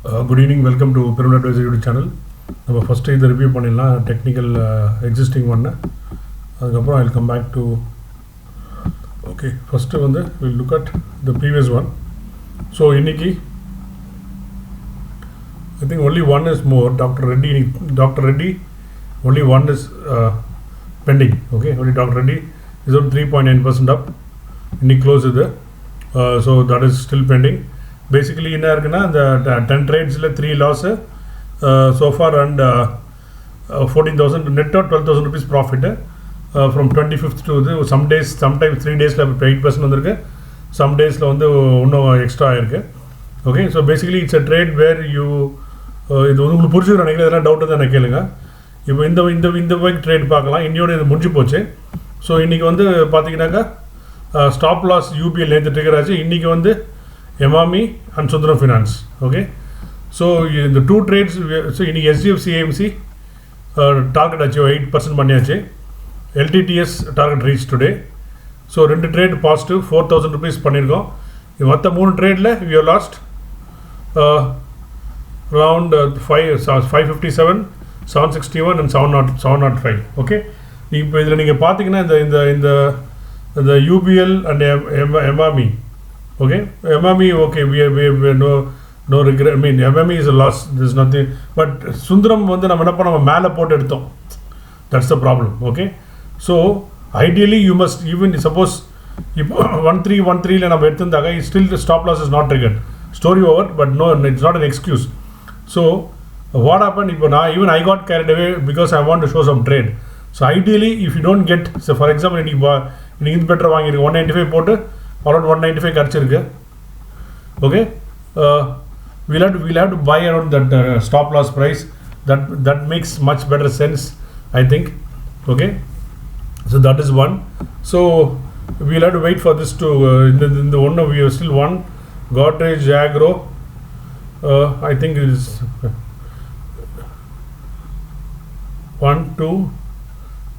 Good evening, welcome to Pyramid Advisor YouTube channel. நம்ம first இதை review பண்ணிடலாம் technical existing ஒன்று. அதுக்கப்புறம் I'll come back to okay first வந்து we'll look at the previous one. So இன்னைக்கு I think only one is more. Dr. Reddy only one is pending. Okay, only Dr. Reddy is on 3.9% up. இன்னைக்கு close இது. So that is still pending. Basically என்ன இருக்குன்னா இந்த 10 trades-ல 3 loss so far and 14,000 net or 12,000 rupees profit from 25th to some days, sometimes 3 days-ல 8% வந்திருக்கு, some days-ல வந்து இன்னும் extra ஆயிருக்கு. Okay, so basically it's a trade where you இது உங்களுக்கு புரிஞ்சுக்கிற நினைக்கிறேன், எதனா டவுட் தான் எனக்கு கேளுங்க. இப்போ இந்த வீக் ட்ரேட் பார்க்கலாம். இன்னையோட இது முடிஞ்சு போச்சு. ஸோ இன்றைக்கி வந்து பார்த்தீங்கன்னாக்கா ஸ்டாப் லாஸ் யூபிஎல் நேற்று ட்ரிகர் ஆச்சு. இன்றைக்கி வந்து Emami and Sundaram finance. Okay, so இந்த 2 trades. ஸோ இன்றைக்கி HDFC AMC டார்கெட் ஆச்சு 8% பண்ணியாச்சு. LTTS target reach today. So 2 trade positive 4,000 rupees பண்ணியிருக்கோம். மற்ற 3 trade-ல we have lost around 557, 761 and 705. Okay, இப்போ இதில் நீங்கள் பார்த்தீங்கன்னா இந்த UPL and எம்ஆர்மி. Okay, எம்ஆர்மி okay, we no regret. I mean எம்ஆர்மி is a loss, there is nothing. But Sundaram வந்து நம்ம என்ன பண்ணோம், நம்ம மேலே போட்டு எடுத்தோம். That's the problem. Okay, so ideally you must, even suppose இப்போ 1313ல நம்ம எடுத்திருந்தாங்க, still the stop loss is not triggered. Story over, but no, it's not an excuse. So what happened, இப்போ நான் I got carried away because I want to show some trade. So ideally if you don't get, so for example இன்னைக்கு இது better வாங்கியிருக்கு 195 போட்டு around 195 கிடச்சிருக்கு. Okay, we'll have to buy around that stop loss price. That makes much better sense, I think. Okay, so that is one. So we'll have to wait for this to in the one we have still one Godrej Agro. I think it is 1 2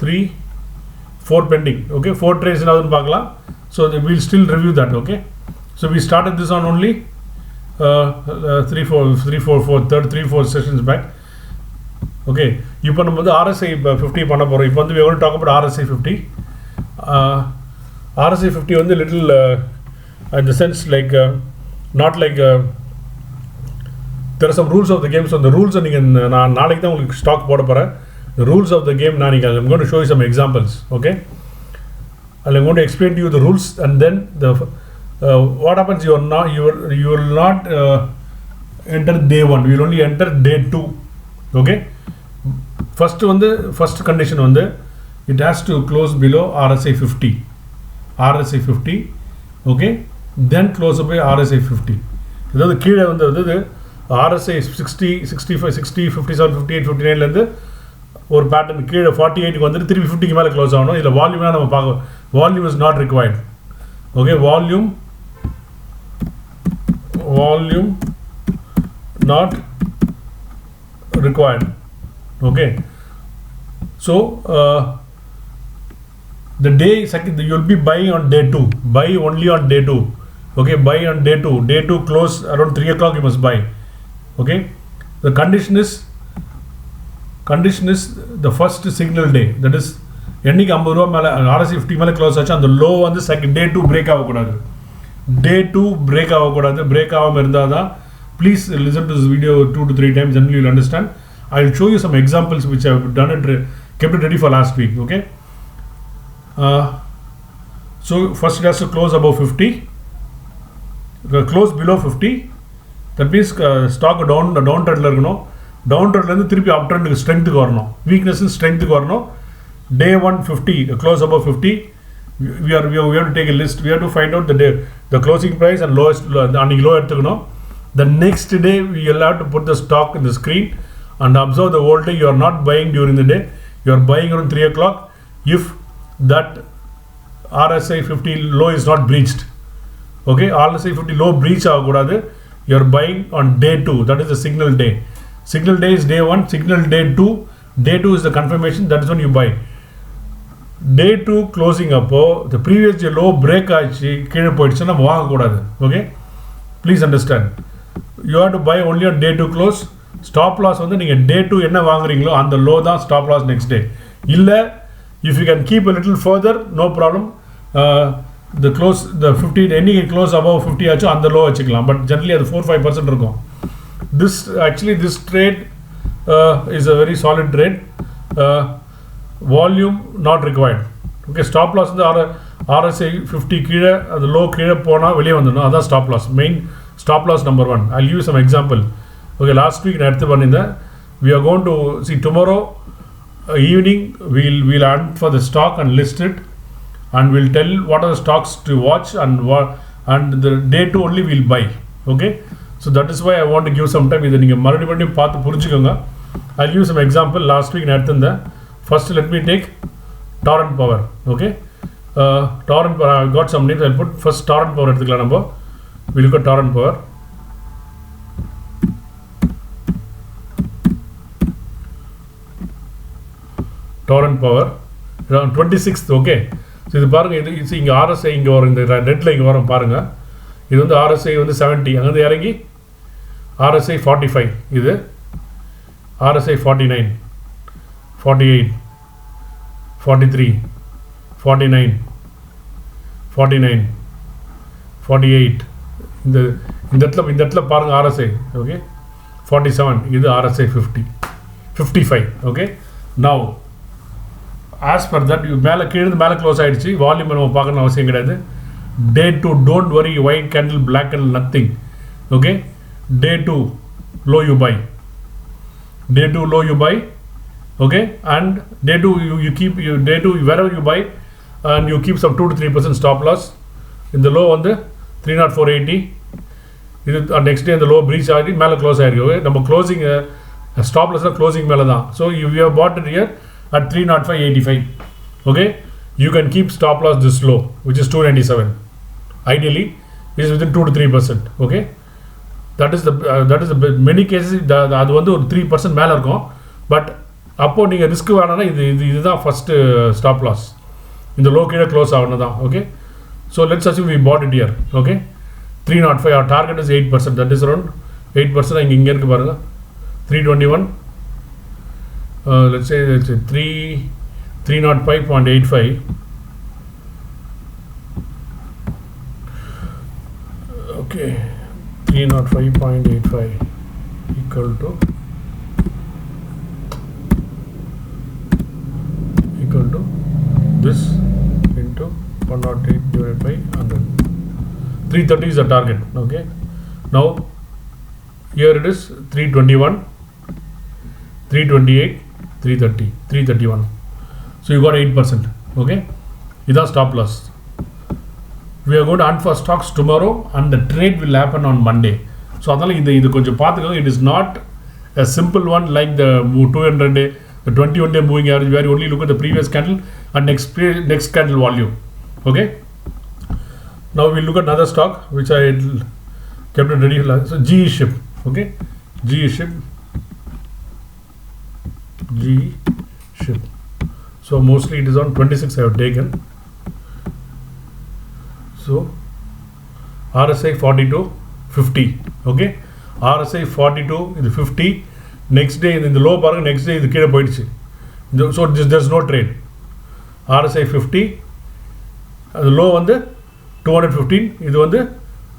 3 4 pending. Okay, 4 trades in adun paakalam. So we'll still review that. Okay, so we started this on only 3-4 sessions back. Okay, இப்போ நம்ம வந்து RSI 50 பண்ண போகிறோம். இப்போ வந்து we want to talk about RSI 50. RSI 50 வந்து little in the sense like not like there are some rules of the game. So the rules நீங்கள் நான் நாளைக்கு தான் உங்களுக்கு ஸ்டாக் போட போகிறேன். The rules of the game I'm going to show you some examples. Okay, I'm going to explain to you the rules, and then what happens, you will not enter day 1, you will only enter day 2. Okay, first condition it has to close below RSI 50. Okay, then close by RSI 50. அதாவது கீழே வந்து RSI 60 65 60 57 58 59ல இருந்து ஒரு pattern கீழே 48க்கு வந்துட்டு திருப்பி 50க்கு மேலே close ஆகணும். இதில் வால்யூம்லாம் நம்ம பார்க்க, volume is not required. Okay, volume not required. Okay, so the day second you will be buying on day 2. Buy only on day 2. Okay, buy on day 2. Day 2 close around 3 o'clock you must buy. Okay, the condition is the first signal day, that is என்னைக்கு 50 ரூபா மேலே RSI 50 மேலே close ஆச்சு, அந்த low வந்து second day 2 break ஆகக்கூடாது. டே 2 break ஆகக்கூடாது. Break ஆகாமல் இருந்தால் தான், please listen to this video 2 to 3 times, then you will understand. I will show you some examples which I have done it, kept it ready for last week. Okay, so first it has to close above 50, close below 50. That means stock down trendல இருக்கணும். Down ட்ரெண்ட்லேருந்து திருப்பி அப் ட்ரெண்டுக்கு ஸ்ட்ரென்த்துக்கு வரணும், weakness ஸ்ட்ரென்த்துக்கு வரணும். Day 1 50, close above 50. We have to take a list. We have to find out the closing price and lowest அன்னைக்கு low எடுத்துக்கணும். The next day we will have to put the stock in the screen and observe the whole day. You are not buying during the day, you are buying around 3 o'clock if that RSI 50 low is not breached. Okay, RSI 50 low breach ஆகக்கூடாது. You are buying on day 2, that is the signal day. Signal day is day 1, signal day 2. Day 2 is the confirmation, that is when you buy. Day 2 closing அப்போ the previous low break ஆச்சு கீழே போயிடுச்சுன்னா நம்ம வாங்கக்கூடாது. Okay, please understand. you have to buy only on day 2 close. Stop loss வந்து நீங்கள் day 2 என்ன வாங்குறீங்களோ அந்த low தான் stop loss next day. இல்லை if you can keep a little further, no problem. The close, the 50, any close above 50 ஆச்சும் அந்த low வச்சுக்கலாம். But generally அது 4-5% இருக்கும். This trade is a very solid trade. Volume not required. Okay, stop loss வந்து RSI 50 கீழே அது low கீழே போனால் வெளியே வந்துடணும். அதான் stop loss. Main stop loss number 1. I'll give you some example. Okay, last week நான் எடுத்து பண்ணியிருந்தேன். We are going to see tomorrow evening we'll hunt for the stock and list it, and we'll tell what are the stocks to watch and the day 2 only we'll buy. Okay, so that is why I want to give some time. இதை நீங்கள் மறுபடியும் பார்த்து புரிஞ்சுக்கோங்க. I'll give some example. Last week நான் எடுத்திருந்தேன். First let me take Torrent Power. Okay, Torrent Power, I got some names. I'll put first Torrent Power எடுத்துக்கலாம் நம்ம. We'll look at Torrent Power. Torrent Power around 26th. Okay, so இது பாருங்க, இது இங்கே RSI இங்கே வரும், இந்த ரெட்டில் இங்கே வரும் பாருங்க. இது வந்து RSI வந்து 70, அங்கே இறங்கி RSI 45, இது RSI 49, 48, 43, 49, 49, 48. இந்த இடத்துல பாருங்க RSI. Okay, 47, இது RSI 50, 55. Okay, now as per that, you மேலே கீழே மேலே க்ளோஸ் ஆகிடுச்சு. வால்யூம் நம்ம பார்க்கணும் அவசியம் கிடையாது. Day 2, don't worry, white candle, black candle, nothing. Okay, day 2 low you buy, day 2 low you buy. Okay, and day 2 you keep day 2 wherever you buy, and you keep some 2 to 3% stop loss. In the low வந்து 304.80. இது next day the low breach ஆகி மேலே close ஆகிருக்கு. Okay, நம்ம closing stop loss closing மேலே தான். So you have bought it here at 305.85. Okay, you can keep stop loss this low, which is 297. Ideally it is within 2 to 3%. Okay, that is the many cases அது வந்து ஒரு 3% மேலே இருக்கும். But அப்போது நீங்கள் risk வேணும்னா இதுதான் ஃபஸ்ட்டு ஸ்டாப் லாஸ். இந்த லோ கீழே க்ளோஸ் ஆகணும் தான். Okay, so let's assume we bought it here. Okay, 305, our target is 8%. that is around 8%. இங்கே இருக்குது பாருங்கள், 321. Let's say 305.85. Okay, 305.85 equal to this into 108 divided by 100. 330 is the target. Okay, now here it is 321, 328, 330, 331. So you got 8%. Okay, this is stop loss. We are going to hunt for stocks tomorrow, and the trade will happen on Monday. So adala idu konjam paathukonga. It is not a simple one like the 200 day, the 21 day moving average, where you only look at the previous candle and next candle volume. Okay, now we'll look at another stock which I kept it ready. So GE Ship. Okay, GE Ship. So mostly it is on 26 I have taken. So RSI 42, 50. Okay, RSI 42 is 50. Next day in the low bar, next day the kid poidichu. So there's no trade. RSI 50, the low on the 215, இது வந்து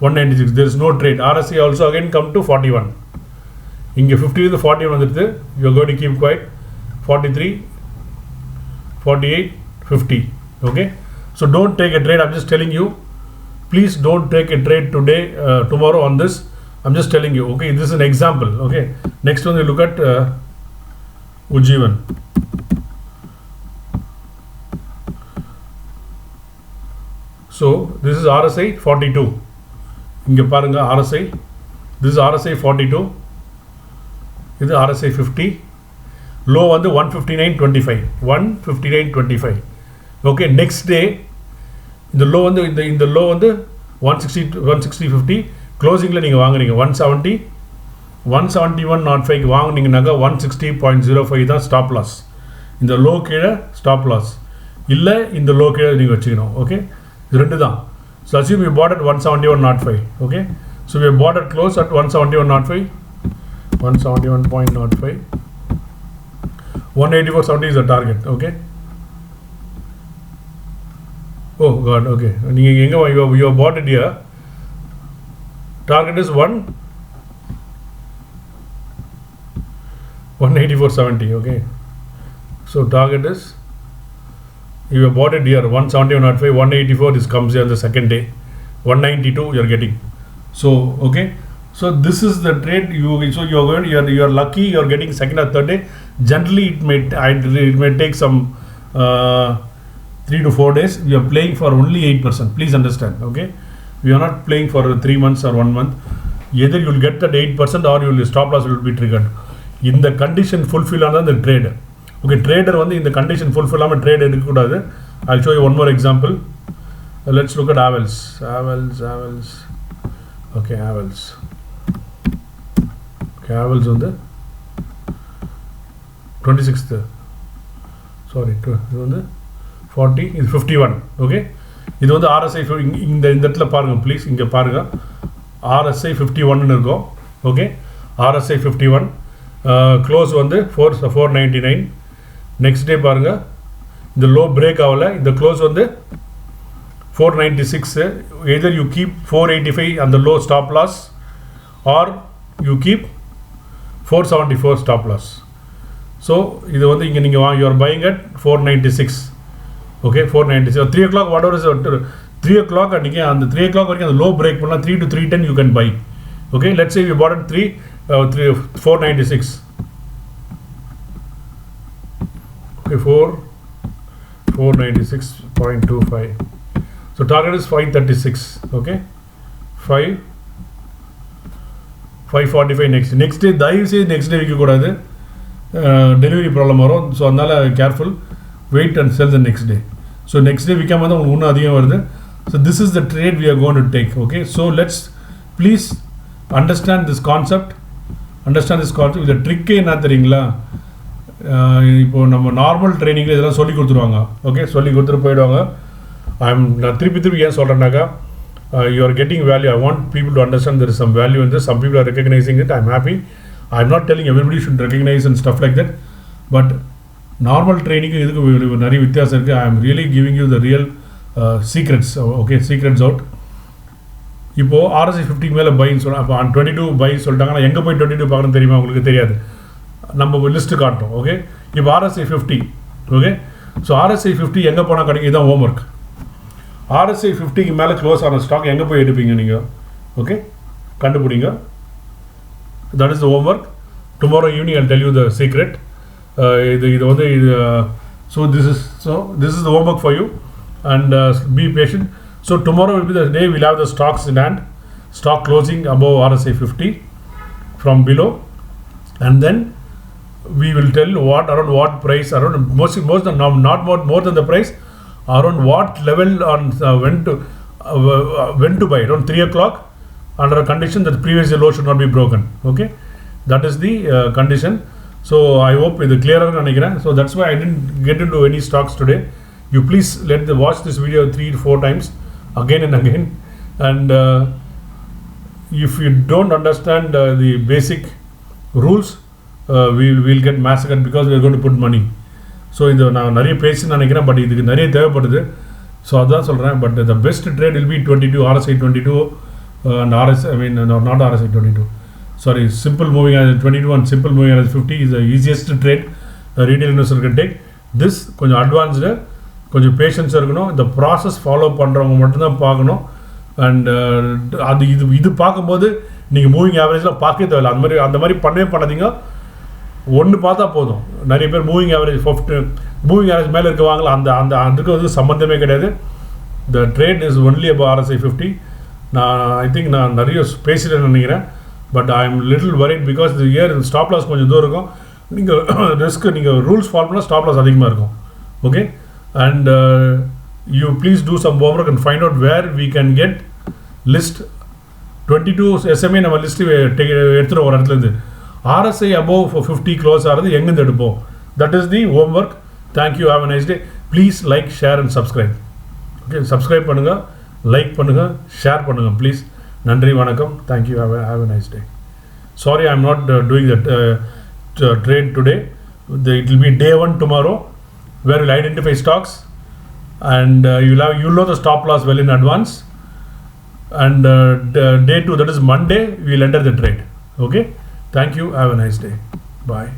196. there is no trade. RSI also again come to 41. இங்கே 50 to 41 வந்துடுது. you are going to keep quiet. 43, 48, 50. Okay, so don't take a trade. I'm just telling you, please don't take a trade today, tomorrow on this. I'm just telling you. Okay, this is an example. Okay, next one we look at Ujjivan. So this is RSI 42. இங்கே பாருங்க RSI. This is RSI 42. இது RSI 50. Low வந்து 159.25. 159.25. Okay, next day இந்த low வந்து இந்த low வந்து 160.50. க்ளோசிங்கில் நீங்கள் வாங்குறீங்க 170, 171.05 வாங்குனீங்கன்னாக்கா 160.05 தான் ஸ்டாப் லாஸ். இந்த லோ கீழே ஸ்டாப் லாஸ் இல்லை, இந்த லோ கீழே நீங்கள் வச்சுக்கணும். ஓகே, இது ரெண்டு தான். So assume you bought at 171.05. Okay, So we have bought at close at 171.05, 171.05, 184.70 is the target. Okay. Oh God. Okay. You have bought it here. Target is 184.70. Okay. So target is, you have bought it here 171.05, 184. This comes here on the second day. 192 you are getting. So okay. So this is the trade. You are lucky. You are getting second or third day. Generally, it may take some 3 to 4 days. We are playing for only 8%. Please understand. Okay. We are not playing for 3 months or 1 month. Either you will get that 8% or your stop loss will be triggered. In the condition fulfill on the trade. Okay, trader in the condition fulfill on trade. I'll show you one more example. Let's look at Havels. Okay, Havels. Okay, Havels on the 26th. Sorry, on the 40 is 51. Okay. இது வந்து RSI இந்த இடத்துல பாருங்க please, இங்கே பாருங்க RSI 51 இருக்கும். Okay, RSI 51 close வந்து 499. Next day பாருங்க இந்த லோ பிரேக் ஆகல, இந்த க்ளோஸ் வந்து 496. எதர் யூ கீப் 485 அந்த low stop loss or you keep 474 stop loss. So இது வந்து இங்கே நீங்கள் you are buying at 496. Okay, 496. 3 o'clock, whatever is 3 o'clock, and again, the 3 o'clock the low break, 3 to 310 you can buy. Okay, let's say we bought at 496. Okay, 496.25. So target is 536. Okay, 545 next day. Dive say next day we could delivery problem or so another careful. Wait and sell the next day. So next day we come so this is the trade we are going to take. Okay, so let's please understand this concept. The trick என்ன தெரியுங்களா, இப்போ நம்ம normal ட்ரைனிங்கில் இதெல்லாம் சொல்லி கொடுத்துருவாங்க. Okay, சொல்லி கொடுத்துட்டு போயிடுவாங்க. நான் திருப்பி ஏன் சொல்கிறேன்னாக்கா, you are getting value. I want people to understand there is some value in this. Some people are recognizing it. I'm happy. I'm not telling everybody should recognize and stuff like that, but normal training இதுக்கு நிறைய வித்தியாசம் இருக்குது. I am really giving you the real secrets. Okay, secrets out. இப்போது RSI 50 மேலே பைன்னு சொல்ல, அப்போ 22 by சொல்லிட்டாங்கன்னா எங்கே போய் 22 பார்க்கணும் தெரியுமா? உங்களுக்கு தெரியாது. நம்ம லிஸ்ட்டு காட்டும். ஓகே, இப்போ RSI 50. ஓகே, ஸோ RSI 50 எங்கே போனால் கிடைக்கும்? இதுதான் ஹோம் ஒர்க். RSI 50க்கு மேலே க்ளோஸ் ஆன ஸ்டாக் எங்கே போய் எடுப்பீங்க நீங்கள்? ஓகே, கண்டுபிடிங்க. That is the home work. Tomorrow evening I'll tell you the secret. So this is the homework for you, and be patient. So tomorrow will be the day we'll have the stocks in hand, stock closing above RSI 50 from below, and then we will tell around what price, around not more than the price, around what level on when to buy, around 3 o'clock under a condition that previous low should not be broken. Okay, that is the condition. So I hope it's clearer. So that's why I didn't get into any stocks today. You please watch this video 3 to 4 times again and again. And if you don't understand the basic rules, we'll get massacred because we're going to put money. So நான் நிறைய பேசுன்னு நினைக்கிறேன், but இதுக்கு நிறைய தேவைப்படுது. So அதான் சொல்கிறேன். But the best trade will be 22 RSI 22 and RSI, I mean not RSI 22. Sorry, simple moving average 22 and simple moving average 50 is the easiest trade a retail investor can take. This கொஞ்சம் advanced, கொஞ்சம் பேஷன்ஸாக இருக்கணும். இந்த process follow பண்ணுறவங்க மட்டும்தான் பார்க்கணும். And அது இது பார்க்கும்போது நீங்கள் மூவிங் ஆவரேஜ்லாம் பார்க்கவே தேவையில்லை. அந்த மாதிரி பண்ணாதீங்க. ஒன்று பார்த்தா போதும். நிறைய பேர் மூவிங் ஆவரேஜ் மேலே இருக்க வாங்கல, அதுக்கு வந்து சம்மந்தமே கிடையாது. The trade is only above RSI 50. I think நான் நிறைய பேசிட்டேன்னு நினைக்கிறேன். But I am little worried because இது இயர் ஸ்டாப் லாஸ் கொஞ்சம் தூரம் இருக்கும். நீங்கள் ரிஸ்க்கு நீங்கள் ரூல்ஸ் ஃபாலோ பண்ணால் ஸ்டாப் லாஸ் அதிகமாக இருக்கும். Okay, and you please do some homework and find out where we can get list 22 SMA நம்ம லிஸ்ட்டு எடுத்துகிட்டு ஒரு இடத்துலேருந்து RSI above 50 க்ளோஸ் ஆகிறது எங்கேருந்து எடுப்போம். That is the homework. Thank you, have a nice day. Please like, share and subscribe. Okay, subscribe பண்ணுங்கள், like பண்ணுங்கள், share பண்ணுங்கள் please. Nandri Vanakkam. Thank you. Have a nice day. Sorry, I'm not doing that trade today. It will be day 1 tomorrow, where we'll identify stocks, and you'll know the stop loss well in advance. And day 2, that is Monday, we'll enter the trade. Okay. Thank you. Have a nice day. Bye.